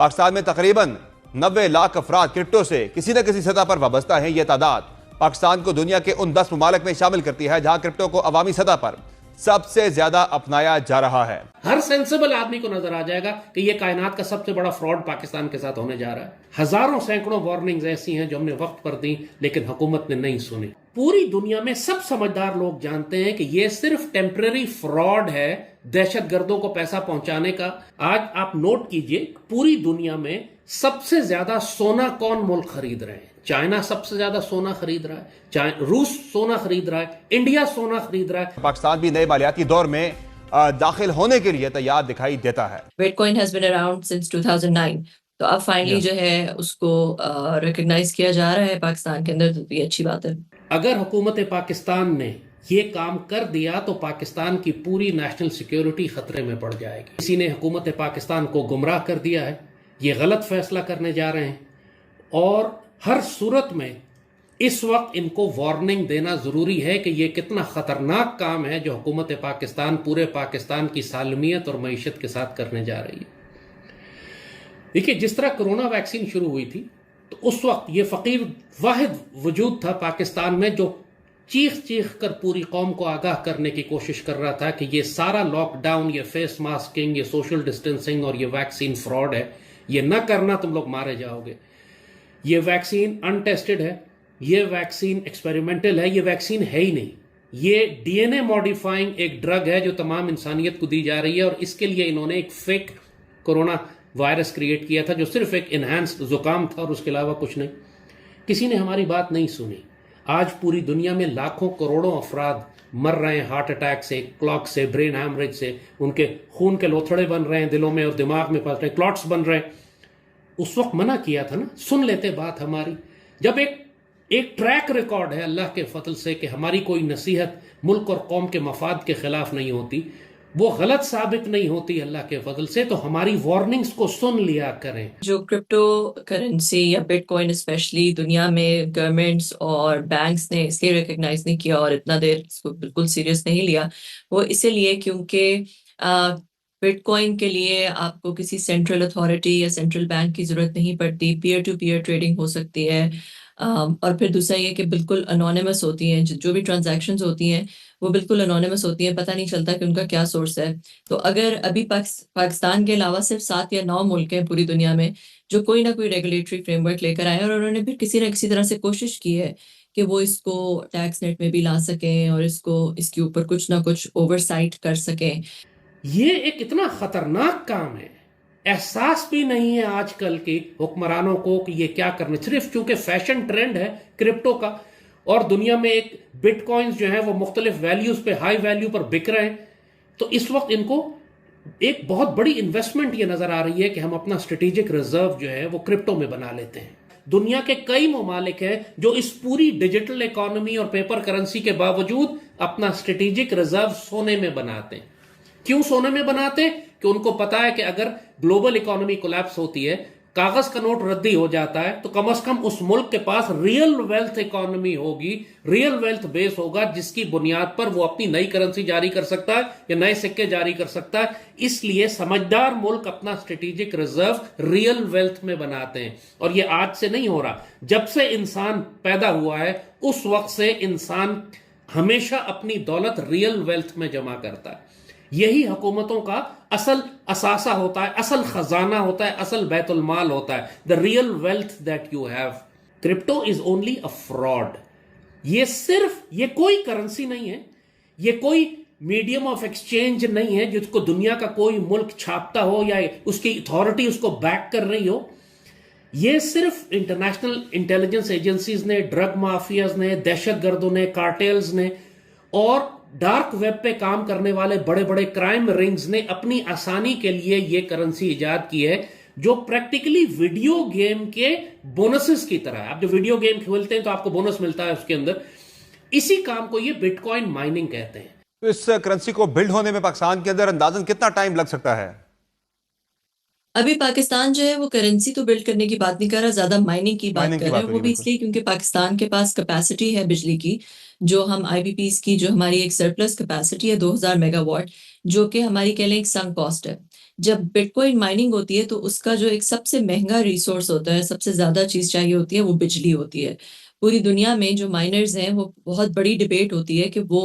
پاکستان میں تقریباً 90 لاکھ افراد کرپٹو سے کسی نہ کسی سطح پر وابستہ ہیں۔ یہ تعداد پاکستان کو دنیا کے ان 10 ممالک میں شامل کرتی ہے جہاں کرپٹو کو عوامی سطح پر سب سے زیادہ اپنایا جا رہا ہے۔ ہر سینسیبل آدمی کو نظر آ جائے گا کہ یہ کائنات کا سب سے بڑا فراڈ پاکستان کے ساتھ ہونے جا رہا ہے۔ ہزاروں سینکڑوں وارننگز ایسی ہیں جو ہم نے وقت پر دیں لیکن حکومت نے نہیں سنی۔ پوری دنیا میں سب سمجھدار لوگ جانتے ہیں کہ یہ صرف ٹیمپرری فراڈ ہے دہشت گردوں کو پیسہ پہنچانے کا۔ آج آپ نوٹ کیجئے پوری دنیا میں سب سے زیادہ سونا کون ملک خرید رہے ہیں؟ چائنا سب سے زیادہ سونا خرید رہا ہے، روس سونا خرید رہا ہے، انڈیا سونا خرید رہا ہے۔ پاکستان بھی نئے مالیاتی دور میں داخل ہونے کے لیے تیار دکھائی دیتا ہے۔ But coin has been around since 2009، تو اب فائنلی جو ہے اس کو ریکگنائز کیا جا رہا ہے پاکستان کے اندر، تو یہ اچھی بات ہے۔ اگر حکومت پاکستان نے یہ کام کر دیا تو پاکستان کی پوری نیشنل سیکیورٹی خطرے میں پڑ جائے گی۔ کسی نے حکومت پاکستان کو گمراہ کر دیا ہے، یہ غلط فیصلہ کرنے جا رہے ہیں، اور ہر صورت میں اس وقت ان کو وارننگ دینا ضروری ہے کہ یہ کتنا خطرناک کام ہے جو حکومت پاکستان پورے پاکستان کی سالمیت اور معیشت کے ساتھ کرنے جا رہی ہے۔ دیکھیے جس طرح کرونا ویکسین شروع ہوئی تھی تو اس وقت یہ فقیر واحد وجود تھا پاکستان میں جو چیخ چیخ کر پوری قوم کو آگاہ کرنے کی کوشش کر رہا تھا کہ یہ سارا لاک ڈاؤن، یہ فیس ماسکنگ، یہ سوشل ڈسٹینسنگ اور یہ ویکسین فراڈ ہے، یہ نہ کرنا تم لوگ مارے جاؤ گے۔ یہ ویکسین انٹیسٹڈ ہے، یہ ویکسین ایکسپیریمنٹل ہے، یہ ویکسین ہے ہی نہیں، یہ ڈی این اے ماڈیفائنگ ایک ڈرگ ہے جو تمام انسانیت کو دی جا رہی ہے، اور اس کے لیے انہوں نے ایک فیک کورونا وائرس کریٹ کیا تھا جو صرف ایک انہینسڈ زکام تھا اور اس کے علاوہ کچھ نہیں۔ کسی نے ہماری بات نہیں سنی۔ آج پوری دنیا میں لاکھوں کروڑوں افراد مر رہے ہیں ہارٹ اٹیک سے، کلاک سے، برین ہیمریج سے، ان کے خون کے لوتھڑے بن رہے ہیں دلوں میں اور دماغ میں پڑ رہے ہیں، کلاٹس بن رہے ہیں۔ اس وقت منع کیا تھا نا، سن لیتے بات ہماری۔ جب ایک ٹریک ریکارڈ ہے اللہ کے فضل سے کہ ہماری کوئی نصیحت ملک اور قوم کے مفاد کے خلاف نہیں ہوتی، وہ غلط ثابت نہیں ہوتی اللہ کے فضل سے، تو ہماری وارننگز کو سن لیا کریں۔ جو کرپٹو کرنسی یا بٹ کوائن اسپیشلی دنیا میں گورنمنٹس اور بینکس نے اس لیے ریکگنائز نہیں کیا اور اتنا دیر اس کو بالکل سیریس نہیں لیا، وہ اسی لیے کیونکہ بٹ کوائن کے لیے آپ کو کسی سینٹرل اتھارٹی یا سینٹرل بینک کی ضرورت نہیں پڑتی، پیئر ٹو پیئر ٹریڈنگ ہو سکتی ہے، اور پھر دوسرا یہ کہ بالکل انونیمس ہوتی ہیں، جو بھی ٹرانزیکشنز ہوتی ہیں وہ بالکل انونیمس ہوتی ہیں، پتہ نہیں چلتا کہ ان کا کیا سورس ہے۔ تو اگر ابھی پاکستان کے علاوہ صرف 7 یا 9 ملک ہیں پوری دنیا میں جو کوئی نہ کوئی ریگولیٹری فریم ورک لے کر آئے، اور انہوں نے پھر کسی نہ کسی طرح سے کوشش کی ہے کہ وہ اس کو ٹیکس نیٹ میں بھی لا سکیں اور اس کے اوپر کچھ نہ کچھ اوور سائٹ کر سکیں۔ یہ ایک اتنا خطرناک کام ہے، احساس بھی نہیں ہے آج کل کے حکمرانوں کو کہ یہ کیا کرنا، صرف چونکہ فیشن ٹرینڈ ہے کرپٹو کا، اور دنیا میں ایک بٹ کوائنز جو ہیں وہ مختلف ویلیوز پہ ہائی ویلیو پر بک رہے ہیں، تو اس وقت ان کو ایک بہت بڑی انویسٹمنٹ یہ نظر آ رہی ہے کہ ہم اپنا اسٹریٹجک ریزرو جو ہے وہ کرپٹو میں بنا لیتے ہیں۔ دنیا کے کئی ممالک ہیں جو اس پوری ڈیجیٹل اکانومی اور پیپر کرنسی کے باوجود اپنا اسٹریٹجک ریزرو سونے میں بناتے ہیں۔ کیوں سونے میں بناتے؟ کہ ان کو پتا ہے کہ اگر گلوبل اکانومی کولیپس ہوتی ہے، کاغذ کا نوٹ ردی ہو جاتا ہے، تو کم از کم اس ملک کے پاس ریئل ویلتھ اکانومی ہوگی، ریئل ویلتھ بیس ہوگا جس کی بنیاد پر وہ اپنی نئی کرنسی جاری کر سکتا ہے یا نئے سکے جاری کر سکتا ہے۔ اس لیے سمجھدار ملک اپنا اسٹریٹجک ریزرو ریئل ویلتھ میں بناتے ہیں، اور یہ آج سے نہیں ہو رہا، جب سے انسان پیدا ہوا ہے اس وقت سے انسان ہمیشہ اپنی دولت ریئل ویلتھ میں جمع کرتا ہے۔ یہی حکومتوں کا اصل اثاثہ ہوتا ہے، اصل خزانہ ہوتا ہے، اصل بیت المال ہوتا ہے، the real wealth that you have۔ Crypto is only a fraud۔ یہ کوئی کرنسی نہیں ہے، یہ کوئی میڈیم آف ایکسچینج نہیں ہے جس کو دنیا کا کوئی ملک چھاپتا ہو یا اس کی اتھارٹی اس کو بیک کر رہی ہو۔ یہ صرف انٹرنیشنل انٹیلیجنس ایجنسیز نے، ڈرگ مافیاز نے، دہشت گردوں نے، کارٹیلز نے اور ڈارک ویب پہ کام کرنے والے بڑے بڑے کرائم رنگز نے اپنی آسانی کے لیے یہ کرنسی ایجاد کی ہے جو پریکٹیکلی ویڈیو گیم کے بونسز کی طرح ہے۔ آپ جو ویڈیو گیم کھیلتے ہیں تو آپ کو بونس ملتا ہے اس کے اندر، اسی کام کو یہ بٹ کوائن مائننگ کہتے ہیں۔ تو اس کرنسی کو بلڈ ہونے میں پاکستان کے اندر اندازاً کتنا ٹائم لگ سکتا ہے؟ ابھی پاکستان جو ہے وہ کرنسی تو بلڈ کرنے کی بات نہیں کر رہا، زیادہ مائننگ کی بات کر رہا ہے، وہ بھی اس لیے کیونکہ پاکستان کے پاس کیپیسٹی ہے بجلی کی، جو ہم آئی بی پیز کی جو ہماری ایک سرپلس کیپیسٹی ہے 2000 میگا واٹ، جو کہ ہماری کہہ لیں ایک سنک کاسٹ ہے، جب بٹ کوائن مائننگ ہوتی ہے تو اس کا جو ایک سب سے مہنگا ریسورس ہوتا ہے، سب سے زیادہ چیز چاہیے ہوتی ہے، وہ بجلی ہوتی ہے۔ پوری دنیا میں جو مائنرز ہیں وہ بہت بڑی ڈبیٹ ہوتی ہے کہ وہ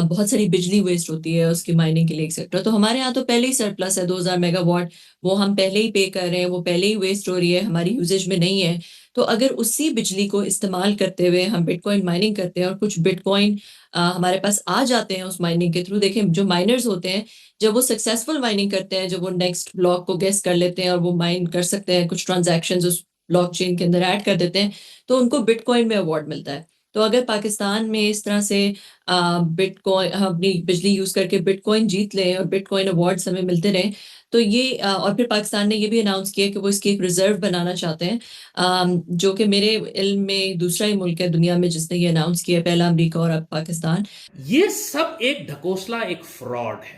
بہت ساری بجلی ویسٹ ہوتی ہے اس کی مائننگ کے لیے ایکسیٹرا۔ تو ہمارے یہاں تو پہلے ہی سرپلس ہے 2000 میگا واٹ، وہ ہم پہلے ہی پے کر رہے ہیں، وہ پہلے ہی ویسٹ ہو رہی ہے، ہماری یوزیج میں نہیں ہے۔ تو اگر اسی بجلی کو استعمال کرتے ہوئے ہم بٹ کوائن مائننگ کرتے ہیں اور کچھ بٹ کوائن ہمارے پاس آ جاتے ہیں اس مائننگ کے تھرو، دیکھیں جو مائنرز ہوتے ہیں جب وہ سکسیزفل مائننگ کرتے ہیں، جب وہ نیکسٹ بلاک کو گیس کر لیتے ہیں اور وہ مائن کر سکتے ہیں، کچھ ٹرانزیکشنز اس بلاک چین کے اندر ایڈ کر دیتے ہیں، تو ان کو بٹ کوائن میں ایوارڈ ملتا ہے۔ تو اگر پاکستان میں اس طرح سے بٹ کوائن اپنی بجلی یوز کر کے بٹ کوائن جیت لیں اور بٹ کوائن ایوارڈز ہمیں ملتے رہیں، تو یہ اور پھر پاکستان نے یہ بھی اناؤنس کیا کہ وہ اس کی ایک ریزرو بنانا چاہتے ہیں، جو کہ میرے علم میں دوسرا ہی ملک ہے دنیا میں جس نے یہ اناؤنس کیا، پہلا امریکہ اور اب پاکستان۔ یہ سب ایک ڈھکوسلا، ایک فراڈ ہے،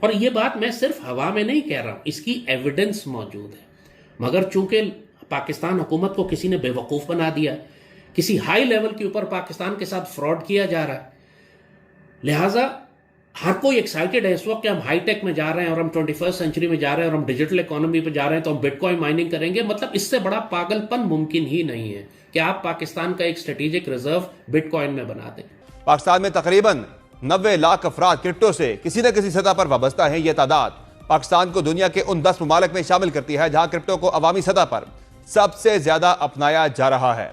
اور یہ بات میں صرف ہوا میں نہیں کہہ رہا ہوں، اس کی ایویڈنس موجود ہے۔ مگر چونکہ پاکستان حکومت کو کسی نے بے وقوف بنا دیا، کسی ہائی لیول کے اوپر پاکستان کے ساتھ فراڈ کیا جا رہا ہے، لہٰذا ہر کوئی ایکسائٹیڈ ہے اس وقت کہ ہم ہائی ٹیک میں جا رہے ہیں اور ہم 21 سینچری میں جا رہے ہیں اور ہم ڈیجیٹل اکانومی پہ جا رہے ہیں تو ہم بٹ کوائن مائننگ کریں گے۔ مطلب اس سے بڑا پاگل پن ممکن ہی نہیں ہے کہ آپ پاکستان کا ایک اسٹریٹجک ریزرو بٹ کوائن میں بنا دیں۔ پاکستان میں تقریباً 90 لاکھ افراد کرپٹو سے کسی نہ کسی سطح پر وابستہ ہیں۔ یہ تعداد پاکستان کو دنیا کے ان 10 ممالک میں شامل کرتی ہے جہاں کرپٹو کو عوامی سطح پر سب سے زیادہ اپنایا جا رہا ہے۔